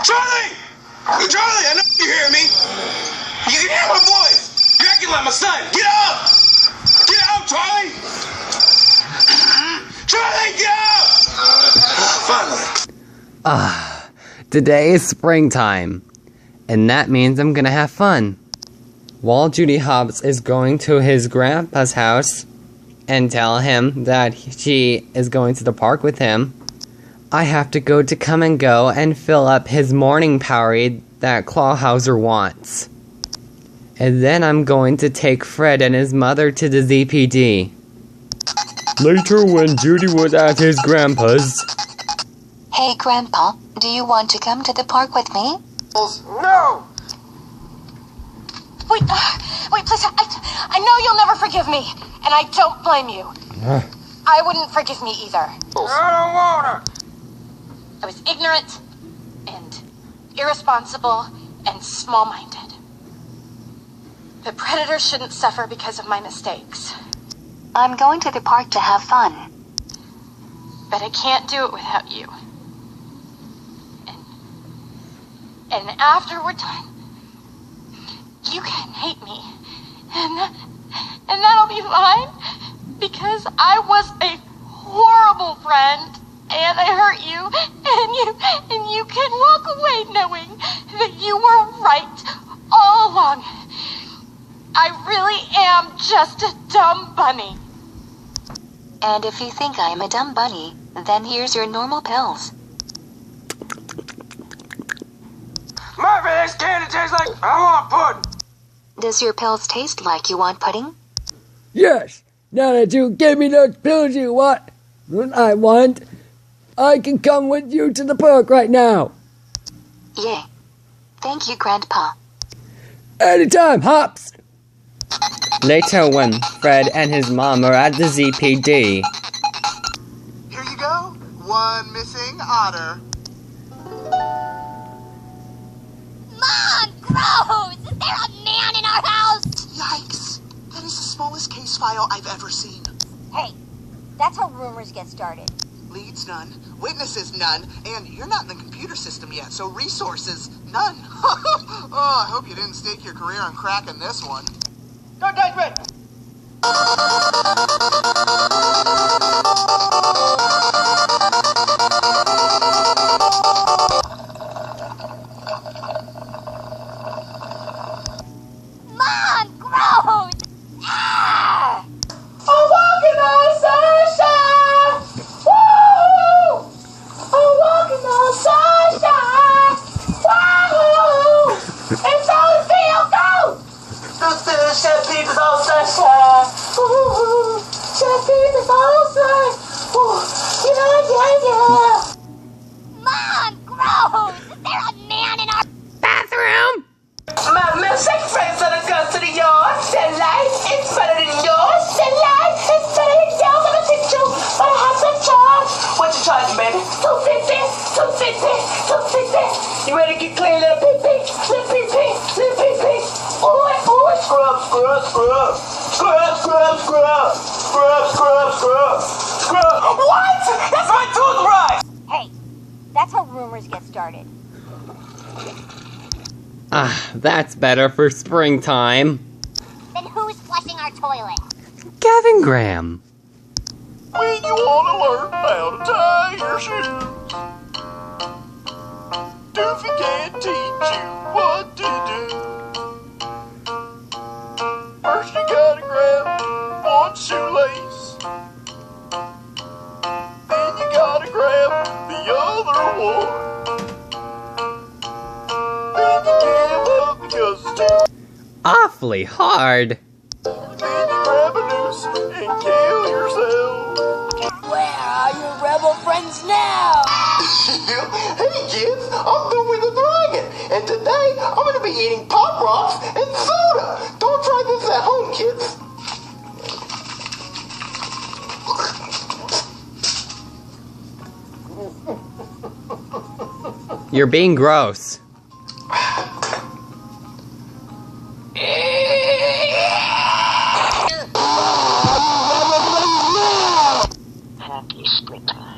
Charlie! Charlie, I know you hear me. You can hear my voice. You're acting like my son. Get up! Get up, Charlie! Charlie, get up! Finally. Today is springtime, and that means I'm gonna have fun. While Judy Hopps is going to his grandpa's house and tell him that she is going to the park with him, I have to go to Come and Go and fill up his morning Powerade that Clawhauser wants. And then I'm going to take Fred and his mother to the ZPD. Later, when Judy was at his grandpa's... Hey, Grandpa, do you want to come to the park with me? No! Wait, please, I know you'll never forgive me, and I don't blame you. I wouldn't forgive me either. I don't wanna! I was ignorant, and irresponsible, and small-minded. But predators shouldn't suffer because of my mistakes. I'm going to the park to have fun. But I can't do it without you. And after we're done, you can hate me. And that'll be fine, because I was a horrible friend, and I hurt you, and you can walk away knowing that you were right all along. I really am just a dumb bunny. And if you think I'm a dumb bunny, then here's your normal pills. Murphy, this candy tastes like I want pudding. Does your pills taste like you want pudding? Yes. Now that you gave me those pills you want, I want, I can come with you to the park right now. Yay. Thank you, Grandpa. Anytime, Hopps. Later, when Fred and his mom are at the ZPD. Here you go. One missing otter. Mom, gross! Is there a man in our house? Yikes. That is the smallest case file I've ever seen. Hey, that's how rumors get started. Leads none, witnesses none, and you're not in the computer system yet, so resources none. Oh, I hope you didn't stake your career on cracking this one. Go, David! Mom, gross! Ah! I'm walking on sunshine! Woo! I'm walking on sunshine! Woo! It's all feel good! The champagne is all sunshine! Ooh, champagne is all sunshine! Ooh, yeah! Mom, gross! Is there a man in our Bathroom! My milkshake friends are the guns to the yard. That light is better than yours. That light is better than yours. I'm gonna teach you, but I have to charge. What you charging, baby? $2.50. $2.50. You ready to get clean, little pee-pee? Little pee-pee. Little pee-pee. Ooh, scrub. What? That's my toothbrush. Hey, that's how rumors get started. That's better for springtime. Then who's flushing our toilet? Gavin Graham. When you want to learn how to tie your shoes, Doofy can't teach you what to do. First you gotta grab one shoelace, then you gotta grab the other one. Then you give up because it's too. Awfully hard. Then you grab a noose and kill yourself. Where are your rebel friends now? Hey kids, I'm Doofy the Dragon, and today I'm gonna be eating Pop Rocks and soda. Don't try this at home, kids. You're being gross. Happy springtime.